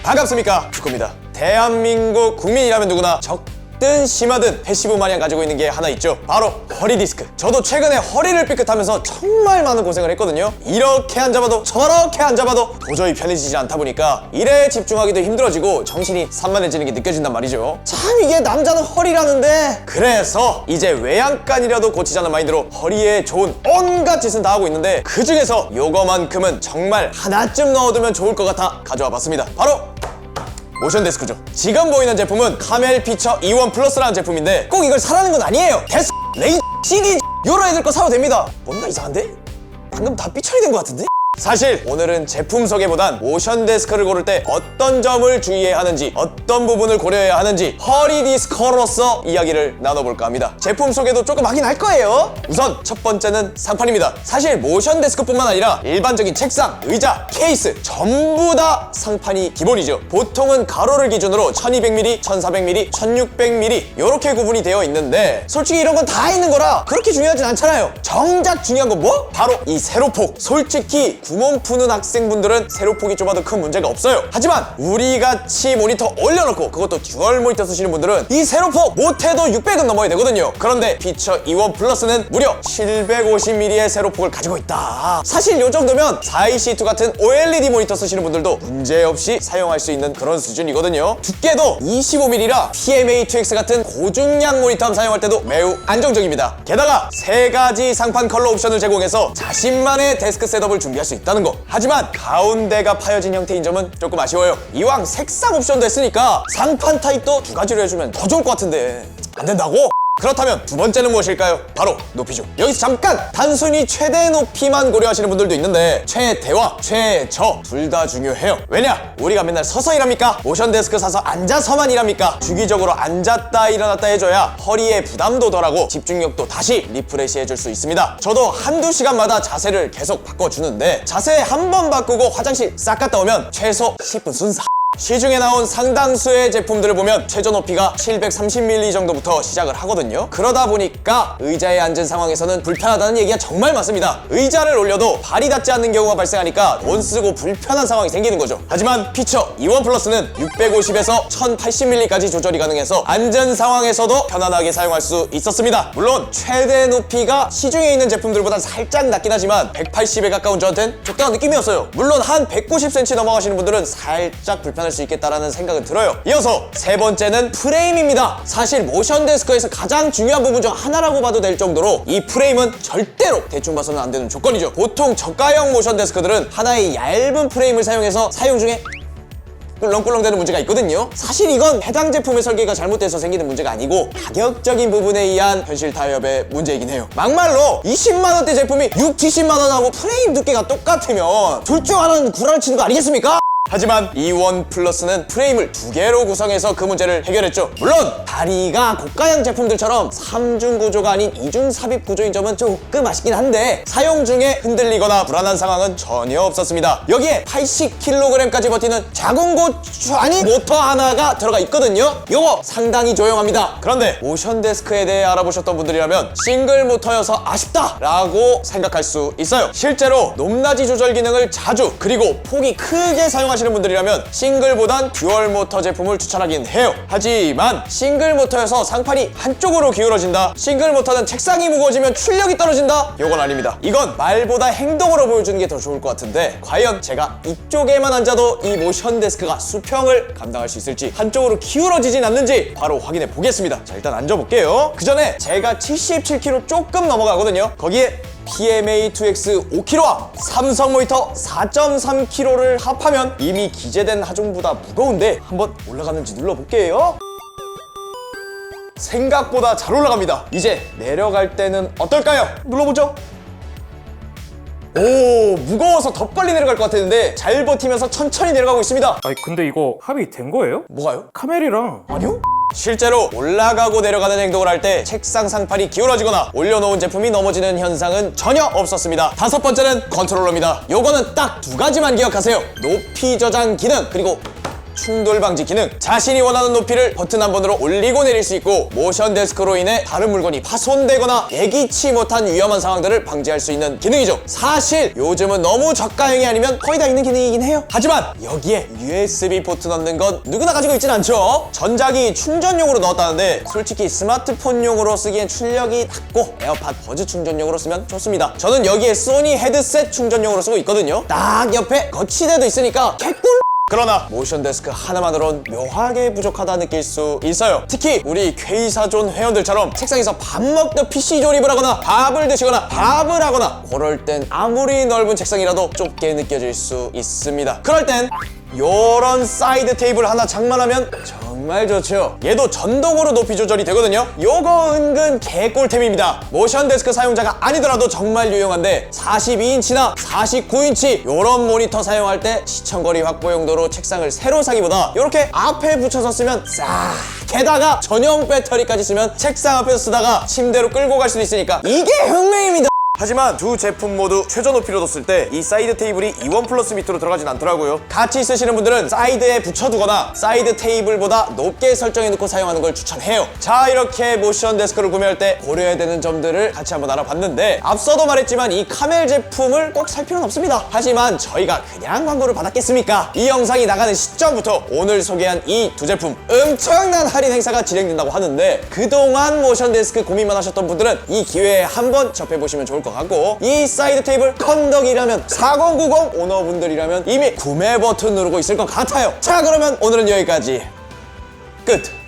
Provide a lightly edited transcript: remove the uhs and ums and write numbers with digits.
반갑습니까, 슈코입니다. 대한민국 국민이라면 누구나 적든 심하든 패시브 마냥 가지고 있는 게 하나 있죠. 바로 허리 디스크. 저도 최근에 허리를 삐끗하면서 정말 많은 고생을 했거든요. 이렇게 앉아봐도 저렇게 앉아봐도 도저히 편해지지 않다 보니까 일에 집중하기도 힘들어지고 정신이 산만해지는 게 느껴진단 말이죠. 참 이게 남자는 허리라는데, 그래서 이제 외양간이라도 고치자는 마인드로 허리에 좋은 온갖 짓은 다 하고 있는데, 그 중에서 요거만큼은 정말 하나쯤 넣어두면 좋을 것 같아 가져와 봤습니다. 바로 모션 데스크죠. 지금 보이는 제품은 카멜 피처 E1 플러스라는 제품인데 꼭 이걸 사라는 건 아니에요. 데스, 레이, CD 요런 애들 거 사도 됩니다. 뭔가 이상한데? 방금 다 삐처리 된 것 같은데? 사실 오늘은 제품 소개보단 모션 데스크를 고를 때 어떤 점을 주의해야 하는지, 어떤 부분을 고려해야 하는지 허리 디스커로서 이야기를 나눠볼까 합니다. 제품 소개도 조금 하긴 할 거예요. 우선 첫 번째는 상판입니다. 사실 모션 데스크뿐만 아니라 일반적인 책상, 의자, 케이스 전부 다 상판이 기본이죠. 보통은 가로를 기준으로 1200mm, 1400mm, 1600mm 이렇게 구분이 되어 있는데, 솔직히 이런 건 다 있는 거라 그렇게 중요하진 않잖아요. 정작 중요한 건 뭐? 바로 이 세로폭. 솔직히 구멍 푸는 학생분들은 세로폭이 좁아도 큰 문제가 없어요. 하지만 우리같이 모니터 올려놓고 그것도 듀얼 모니터 쓰시는 분들은 이 세로폭 못해도 600은 넘어야 되거든요. 그런데 피처 E1 플러스는 무려 750mm의 세로폭을 가지고 있다. 사실 이 정도면 4EC2 같은 OLED 모니터 쓰시는 분들도 문제없이 사용할 수 있는 그런 수준이거든요. 두께도 25mm라 PMA2X 같은 고중량 모니터 사용할 때도 매우 안정적입니다. 게다가 3가지 상판 컬러 옵션을 제공해서 자신만의 데스크 셋업을 준비할 수 있다는 거. 하지만 가운데가 파여진 형태인 점은 조금 아쉬워요. 이왕 색상 옵션도 했으니까 상판 타입도 2가지로 해주면 더 좋을 것 같은데 안 된다고? 그렇다면 두 번째는 무엇일까요? 바로 높이죠. 여기서 잠깐 단순히 최대 높이만 고려하시는 분들도 있는데 최대와 최저 둘 다 중요해요. 왜냐? 우리가 맨날 서서 일합니까? 모션 데스크 사서 앉아서만 일합니까? 주기적으로 앉았다 일어났다 해줘야 허리에 부담도 덜하고 집중력도 다시 리프레시 해줄 수 있습니다. 저도 한두 시간마다 자세를 계속 바꿔주는데, 자세 한 번 바꾸고 화장실 싹 갔다 오면 최소 10분 순삭. 시중에 나온 상당수의 제품들을 보면 최저 높이가 730mm 정도부터 시작을 하거든요. 그러다 보니까 의자에 앉은 상황에서는 불편하다는 얘기가 정말 많습니다. 의자를 올려도 발이 닿지 않는 경우가 발생하니까 돈 쓰고 불편한 상황이 생기는 거죠. 하지만 피처 E1 플러스는 650에서 1080mm까지 조절이 가능해서 앉은 상황에서도 편안하게 사용할 수 있었습니다. 물론 최대 높이가 시중에 있는 제품들보단 살짝 낮긴 하지만 180에 가까운 저한텐 적당한 느낌이었어요. 물론 한 190cm 넘어가시는 분들은 살짝 불편할 수 있겠다라는 생각은 들어요. 이어서 세 번째는 프레임입니다. 사실 모션 데스크에서 가장 중요한 부분 중 하나라고 봐도 될 정도로 이 프레임은 절대로 대충 봐서는 안 되는 조건이죠. 보통 저가형 모션 데스크들은 하나의 얇은 프레임을 사용해서 사용 중에 꿀렁꿀렁대는 문제가 있거든요. 사실 이건 해당 제품의 설계가 잘못돼서 생기는 문제가 아니고 가격적인 부분에 의한 현실 타협의 문제이긴 해요. 막말로 20만원대 제품이 6, 70만원하고 프레임 두께가 똑같으면 둘 중 하나는 구라를 치는 거 아니겠습니까? 하지만 E1 플러스는 프레임을 2개로 구성해서 그 문제를 해결했죠. 물론 다리가 고가형 제품들처럼 3중 구조가 아닌 2중 삽입 구조인 점은 조금 아쉽긴 한데, 사용 중에 흔들리거나 불안한 상황은 전혀 없었습니다. 여기에 80kg까지 버티는 작은 고추 아닌 모터 하나가 들어가 있거든요. 요거 상당히 조용합니다. 그런데 모션 데스크에 대해 알아보셨던 분들이라면 싱글 모터여서 아쉽다 라고 생각할 수 있어요. 실제로 높낮이 조절 기능을 자주 그리고 폭이 크게 사용하시는 분들이라면 싱글보단 듀얼 모터 제품을 추천하긴 해요. 하지만 싱글 모터여서 상판이 한쪽으로 기울어진다, 싱글 모터는 책상이 무거워지면 출력이 떨어진다, 요건 아닙니다. 이건 말보다 행동으로 보여주는 게 더 좋을 것 같은데, 과연 제가 이쪽에만 앉아도 이 모션 데스크가 수평을 감당할 수 있을지, 한쪽으로 기울어지진 않는지 바로 확인해 보겠습니다. 자, 일단 앉아볼게요. 그 전에 제가 77kg 조금 넘어가거든요. 거기에 PMA2X 5kg와 삼성 모니터 4.3kg를 합하면 이미 기재된 하중보다 무거운데 한번 올라가는지 눌러볼게요. 생각보다 잘 올라갑니다. 이제 내려갈 때는 어떨까요? 눌러보죠. 오, 무거워서 더 빨리 내려갈 것 같았는데 잘 버티면서 천천히 내려가고 있습니다. 아니 근데 이거 합의 된 거예요? 뭐가요? 카멜이랑. 아니요? 실제로 올라가고 내려가는 행동을 할 때 책상 상판이 기울어지거나 올려놓은 제품이 넘어지는 현상은 전혀 없었습니다. 다섯 번째는 컨트롤러입니다. 요거는 딱 2가지만 기억하세요. 높이 저장 기능, 그리고 충돌 방지 기능, 자신이 원하는 높이를 버튼 한 번으로 올리고 내릴 수 있고 모션 데스크로 인해 다른 물건이 파손되거나 예기치 못한 위험한 상황들을 방지할 수 있는 기능이죠. 사실 요즘은 너무 저가형이 아니면 거의 다 있는 기능이긴 해요. 하지만 여기에 USB 포트 넣는 건 누구나 가지고 있진 않죠. 전자기 충전용으로 넣었다는데 솔직히 스마트폰용으로 쓰기엔 출력이 낮고 에어팟 버즈 충전용으로 쓰면 좋습니다. 저는 여기에 소니 헤드셋 충전용으로 쓰고 있거든요. 딱 옆에 거치대도 있으니까 개꿀. 그러나 모션 데스크 하나만으론 묘하게 부족하다 느낄 수 있어요. 특히 우리 퀘이사존 회원들처럼 책상에서 밥 먹듯 PC 조립을 하거나 밥을 드시거나 밥을 하거나 그럴 땐 아무리 넓은 책상이라도 좁게 느껴질 수 있습니다. 그럴 땐 요런 사이드 테이블 하나 장만하면 정말 좋죠. 얘도 전동으로 높이 조절이 되거든요. 요거 은근 개꿀템입니다. 모션 데스크 사용자가 아니더라도 정말 유용한데 42인치나 49인치 요런 모니터 사용할 때 시청거리 확보 용도로 책상을 새로 사기보다 요렇게 앞에 붙여서 쓰면 싹, 게다가 전용 배터리까지 쓰면 책상 앞에서 쓰다가 침대로 끌고 갈 수도 있으니까 이게 혁명입니다. 하지만 두 제품 모두 최저 높이로 뒀을 때 이 사이드 테이블이 E1 플러스 밑으로 들어가진 않더라고요. 같이 쓰시는 분들은 사이드에 붙여두거나 사이드 테이블보다 높게 설정해 놓고 사용하는 걸 추천해요. 자, 이렇게 모션 데스크를 구매할 때 고려해야 되는 점들을 같이 한번 알아봤는데 앞서도 말했지만 이 카멜 제품을 꼭 살 필요는 없습니다. 하지만 저희가 그냥 광고를 받았겠습니까? 이 영상이 나가는 시점부터 오늘 소개한 이 두 제품 엄청난 할인 행사가 진행된다고 하는데 그동안 모션 데스크 고민만 하셨던 분들은 이 기회에 한번 접해보시면 좋을 것 같고 이 사이드 테이블 건덕이라면 4090 오너분들이라면 이미 구매 버튼 누르고 있을 것 같아요. 자, 그러면 오늘은 여기까지 끝.